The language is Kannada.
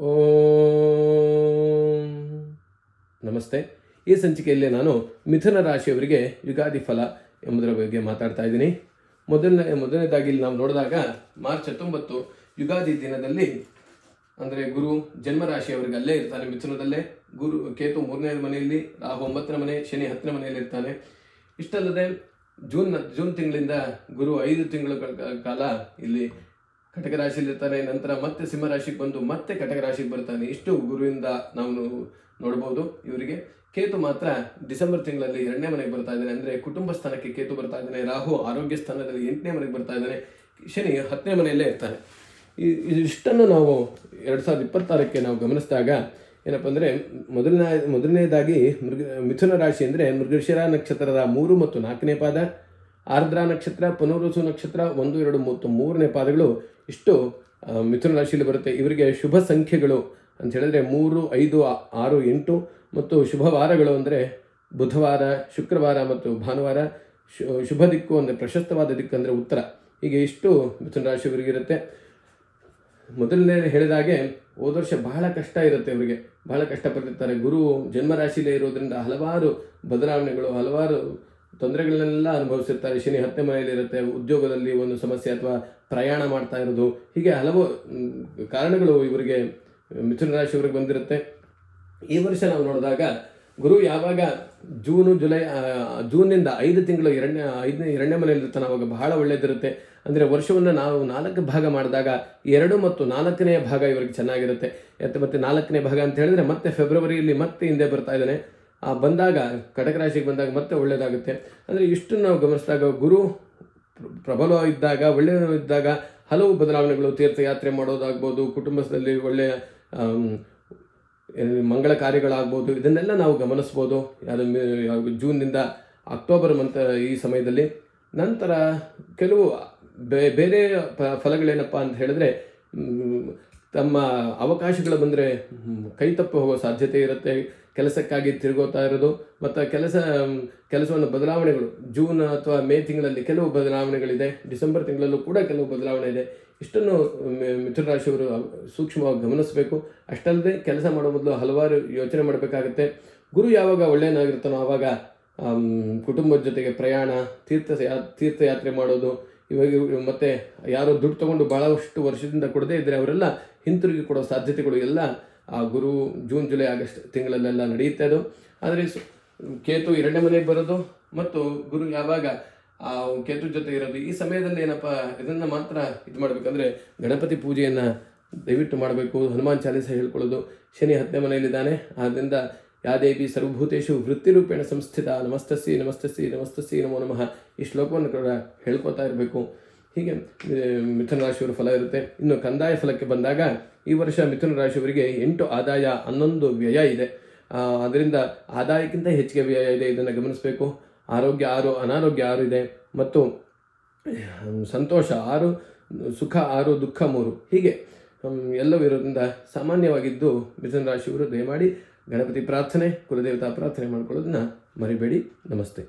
ಓಂ ನಮಸ್ತೆ. ಈ ಸಂಚಿಕೆಯಲ್ಲಿ ನಾನು ಮಿಥುನ ರಾಶಿಯವರಿಗೆ ಯುಗಾದಿ ಫಲ ಎಂಬುದರ ಬಗ್ಗೆ ಮಾತಾಡ್ತಾ ಇದ್ದೀನಿ. ಮೊದಲನೇದಾಗಿ ಇಲ್ಲಿ ನಾವು ನೋಡಿದಾಗ ಮಾರ್ಚ್ 19 ಯುಗಾದಿ ದಿನದಲ್ಲಿ, ಅಂದರೆ ಗುರು ಜನ್ಮರಾಶಿಯವರಿಗೆ ಅಲ್ಲೇ ಇರ್ತಾನೆ, ಮಿಥುನದಲ್ಲೇ. ಕೇತು 3ನೇ ಮನೆಯಲ್ಲಿ, ರಾಹು 9ನೇ ಮನೆ, ಶನಿ 10ನೇ ಮನೆಯಲ್ಲಿ ಇರ್ತಾನೆ. ಇಷ್ಟಲ್ಲದೆ ಜೂನ್ ತಿಂಗಳಿಂದ ಗುರು 5 ತಿಂಗಳ ಕಾಲ ಇಲ್ಲಿ ಕಟಕ ರಾಶಿಯಲ್ಲಿ ಇರ್ತಾನೆ. ನಂತರ ಮತ್ತೆ ಸಿಂಹರಾಶಿಗೆ ಬಂದು ಮತ್ತೆ ಕಟಕ ರಾಶಿಗೆ ಬರ್ತಾನೆ. ಇಷ್ಟು ಗುರುವಿಂದ ನಾವು ನೋಡ್ಬೋದು. ಇವರಿಗೆ ಕೇತು ಮಾತ್ರ ಡಿಸೆಂಬರ್ ತಿಂಗಳಲ್ಲಿ 2ನೇ ಮನೆಗೆ ಬರ್ತಾ ಇದ್ದಾನೆ, ಅಂದರೆ ಕುಟುಂಬ ಸ್ಥಾನಕ್ಕೆ ಕೇತು ಬರ್ತಾ ಇದ್ದಾನೆ. ರಾಹು ಆರೋಗ್ಯ ಸ್ಥಾನದಲ್ಲಿ 8ನೇ ಮನೆಗೆ ಬರ್ತಾ ಇದ್ದಾನೆ. ಶನಿ 10ನೇ ಮನೆಯಲ್ಲೇ ಇರ್ತಾನೆ. ಇಷ್ಟನ್ನು ನಾವು 2026ಕ್ಕೆ ನಾವು ಗಮನಿಸಿದಾಗ ಏನಪ್ಪ ಅಂದರೆ, ಮೊದಲನೇದಾಗಿ ಮಿಥುನ ರಾಶಿ ಅಂದರೆ ಮೃಗಶಿರ ನಕ್ಷತ್ರದ 3 ಮತ್ತು 4ನೇ ಪಾದ, ಆರ್ದ್ರ ನಕ್ಷತ್ರ, ಪುನರ್ವಸು ನಕ್ಷತ್ರ 1, 2 ಮತ್ತು 3ನೇ ಪಾದಗಳು ಇಷ್ಟು ಮಿಥುನ ರಾಶಿಯಲ್ಲಿ ಬರುತ್ತೆ. ಇವರಿಗೆ ಶುಭ ಸಂಖ್ಯೆಗಳು ಅಂತ ಹೇಳಿದ್ರೆ 3, 5, 6, 8 ಮತ್ತು ಶುಭ ವಾರಗಳು ಅಂದರೆ ಬುಧವಾರ, ಶುಕ್ರವಾರ ಮತ್ತು ಭಾನುವಾರ. ಶುಭ ದಿಕ್ಕು ಅಂದರೆ ಪ್ರಶಸ್ತವಾದ ದಿಕ್ಕು ಅಂದರೆ ಉತ್ತರ. ಹೀಗೆ ಇಷ್ಟು ಮಿಥುನ ರಾಶಿಯವರಿಗಿರುತ್ತೆ. ಮೊದಲನೇ ಹೇಳಿದಾಗೆ ಹೋದ ವರ್ಷ ಬಹಳ ಕಷ್ಟ ಇರುತ್ತೆ, ಇವರಿಗೆ ಬಹಳ ಕಷ್ಟಪಟ್ಟಿರ್ತಾರೆ. ಗುರು ಜನ್ಮರಾಶಿಯಲ್ಲೇ ಇರೋದ್ರಿಂದ ಹಲವಾರು ಬದಲಾವಣೆಗಳು, ಹಲವಾರು ತೊಂದರೆಗಳನ್ನೆಲ್ಲ ಅನುಭವಿಸಿರ್ತಾರೆ. ಶನಿ 10ನೇ ಮನೆಯಲ್ಲಿರುತ್ತೆ, ಉದ್ಯೋಗದಲ್ಲಿ ಒಂದು ಸಮಸ್ಯೆ ಅಥವಾ ಪ್ರಯಾಣ ಮಾಡ್ತಾ ಇರೋದು, ಹೀಗೆ ಹಲವು ಕಾರಣಗಳು ಇವರಿಗೆ ಮಿಥುನ ರಾಶಿಯವರಿಗೆ ಬಂದಿರುತ್ತೆ. ಈ ವರ್ಷ ನಾವು ನೋಡಿದಾಗ ಗುರು ಯಾವಾಗ ಜೂನ್ನಿಂದ 5 ತಿಂಗಳು 2ನೇ ಮನೆಯಲ್ಲಿರ್ತಾನೆ, ಅವಾಗ ಬಹಳ ಒಳ್ಳೆಯದಿರುತ್ತೆ. ಅಂದರೆ ವರ್ಷವನ್ನು ನಾವು 4 ಭಾಗ ಮಾಡಿದಾಗ 2 ಮತ್ತು 4ನೇ ಭಾಗ ಇವರಿಗೆ ಚೆನ್ನಾಗಿರುತ್ತೆ. ಮತ್ತು 4ನೇ ಭಾಗ ಅಂತ ಹೇಳಿದ್ರೆ ಮತ್ತೆ ಫೆಬ್ರವರಿಯಲ್ಲಿ ಮತ್ತೆ ಹಿಂದೆ ಬರ್ತಾ ಇದ್ದಾನೆ. ಬಂದಾಗ ಕಟಕ ರಾಶಿಗೆ ಬಂದಾಗ ಮತ್ತೆ ಒಳ್ಳೆಯದಾಗುತ್ತೆ. ಅಂದರೆ ಇಷ್ಟು ನಾವು ಗಮನಿಸಿದಾಗ ಗುರು ಪ್ರಬಲ ಇದ್ದಾಗ, ಒಳ್ಳೆಯ ಇದ್ದಾಗ ಹಲವು ಬದಲಾವಣೆಗಳು, ತೀರ್ಥಯಾತ್ರೆ ಮಾಡೋದಾಗ್ಬೋದು, ಕುಟುಂಬದಲ್ಲಿ ಒಳ್ಳೆಯ ಮಂಗಳ ಕಾರ್ಯಗಳಾಗ್ಬೋದು, ಇದನ್ನೆಲ್ಲ ನಾವು ಗಮನಿಸ್ಬೋದು. ಜೂನ್ನಿಂದ ಅಕ್ಟೋಬರ್ ಈ ಸಮಯದಲ್ಲಿ. ನಂತರ ಕೆಲವು ಬೇರೆ ಫಲಗಳೇನಪ್ಪ ಅಂತ ಹೇಳಿದ್ರೆ, ತಮ್ಮ ಅವಕಾಶಗಳು ಬಂದರೆ ಕೈ ತಪ್ಪಿ ಹೋಗೋ ಸಾಧ್ಯತೆ ಇರುತ್ತೆ. ಕೆಲಸಕ್ಕಾಗಿ ತಿರುಗೋತಾ ಇರೋದು ಮತ್ತು ಕೆಲಸವನ್ನು ಬದಲಾವಣೆಗಳು ಜೂನ್ ಅಥವಾ ಮೇ ತಿಂಗಳಲ್ಲಿ ಕೆಲವು ಬದಲಾವಣೆಗಳಿದೆ. ಡಿಸೆಂಬರ್ ತಿಂಗಳಲ್ಲೂ ಕೂಡ ಕೆಲವು ಬದಲಾವಣೆ ಇದೆ. ಇಷ್ಟನ್ನು ಮಿಥುನ ರಾಶಿಯವರು ಸೂಕ್ಷ್ಮವಾಗಿ ಗಮನಿಸಬೇಕು. ಅಷ್ಟಲ್ಲದೆ ಕೆಲಸ ಮಾಡೋ ಮೊದಲು ಹಲವಾರು ಯೋಚನೆ ಮಾಡಬೇಕಾಗುತ್ತೆ. ಗುರು ಯಾವಾಗ ಒಳ್ಳೆಯನಾಗಿರ್ತಾನೋ ಆವಾಗ ಕುಟುಂಬದ ಜೊತೆಗೆ ಪ್ರಯಾಣ, ತೀರ್ಥಯಾತ್ರೆ ಮಾಡೋದು, ಇವಾಗ ಮತ್ತೆ ಯಾರೋ ದುಡ್ಡು ತೊಗೊಂಡು ಭಾಳಷ್ಟು ವರ್ಷದಿಂದ ಕೊಡದೇ ಇದ್ದರೆ ಅವರೆಲ್ಲ ಹಿಂತಿರುಗಿ ಕೊಡೋ ಸಾಧ್ಯತೆಗಳು ಎಲ್ಲ ಆ ಗುರು ಜೂನ್, ಜುಲೈ, ಆಗಸ್ಟ್ ತಿಂಗಳಲ್ಲೆಲ್ಲ ನಡೆಯುತ್ತೆ ಅದು. ಆದರೆ ಕೇತು 2ನೇ ಮನೆಗೆ ಬರೋದು ಮತ್ತು ಗುರು ಯಾವಾಗ ಆ ಕೇತು ಜೊತೆ ಇರೋದು, ಈ ಸಮಯದಲ್ಲಿ ಏನಪ್ಪ ಇದನ್ನು ಮಾತ್ರ ಇದು ಮಾಡಬೇಕಂದ್ರೆ ಗಣಪತಿ ಪೂಜೆಯನ್ನು ದಯವಿಟ್ಟು ಮಾಡಬೇಕು. ಹನುಮಾನ್ ಚಾಲೀಸ ಹೇಳ್ಕೊಳ್ಳೋದು. ಶನಿ 10ನೇ ಮನೆಯಲ್ಲಿದ್ದಾನೆ, ಆದ್ದರಿಂದ ಯಾ ದೇವಿ ಸರ್ವಭೂತೇಶು ವೃತ್ತಿರೂಪೇಣ ಸಂಸ್ಥಿತ ನಮಸ್ತಸ್ಸಿ ನಮಸ್ತಸ್ಸಿ ನಮಸ್ತಸ್ಸಿ ನಮೋ ನಮಃ ಈ ಶ್ಲೋಕವನ್ನು ಕೂಡ ಹೇಳ್ಕೊತಾ ಇರಬೇಕು. ಹೀಗೆ ಮಿಥುನ ರಾಶಿಯವರ ಫಲ ಇರುತ್ತೆ. ಇನ್ನು ಕಂದಾಯ ಫಲಕ್ಕೆ ಬಂದಾಗ ಈ ವರ್ಷ ಮಿಥುನ ರಾಶಿಯವರಿಗೆ 8 ಆದಾಯ, 11 ವ್ಯಯ ಇದೆ. ಅದರಿಂದ ಆದಾಯಕ್ಕಿಂತ ಹೆಚ್ಚಿಗೆ ವ್ಯಯ ಇದೆ, ಇದನ್ನು ಗಮನಿಸಬೇಕು. ಆರೋಗ್ಯ 6, ಅನಾರೋಗ್ಯ 6 ಇದೆ ಮತ್ತು ಸಂತೋಷ 6, ಸುಖ 6, ದುಃಖ 3, ಹೀಗೆ ಎಲ್ಲವೂ ಇರೋದ್ರಿಂದ ಸಾಮಾನ್ಯವಾಗಿದ್ದು ಮಿಥುನ ರಾಶಿಯವರು ದಯಮಾಡಿ ಗಣಪತಿ ಪ್ರಾರ್ಥನೆ, ಕುಲದೇವತಾ ಪ್ರಾರ್ಥನೆ ಮಾಡ್ಕೊಳ್ಳೋದನ್ನ ಮರಿಬೇಡಿ. ನಮಸ್ತೆ.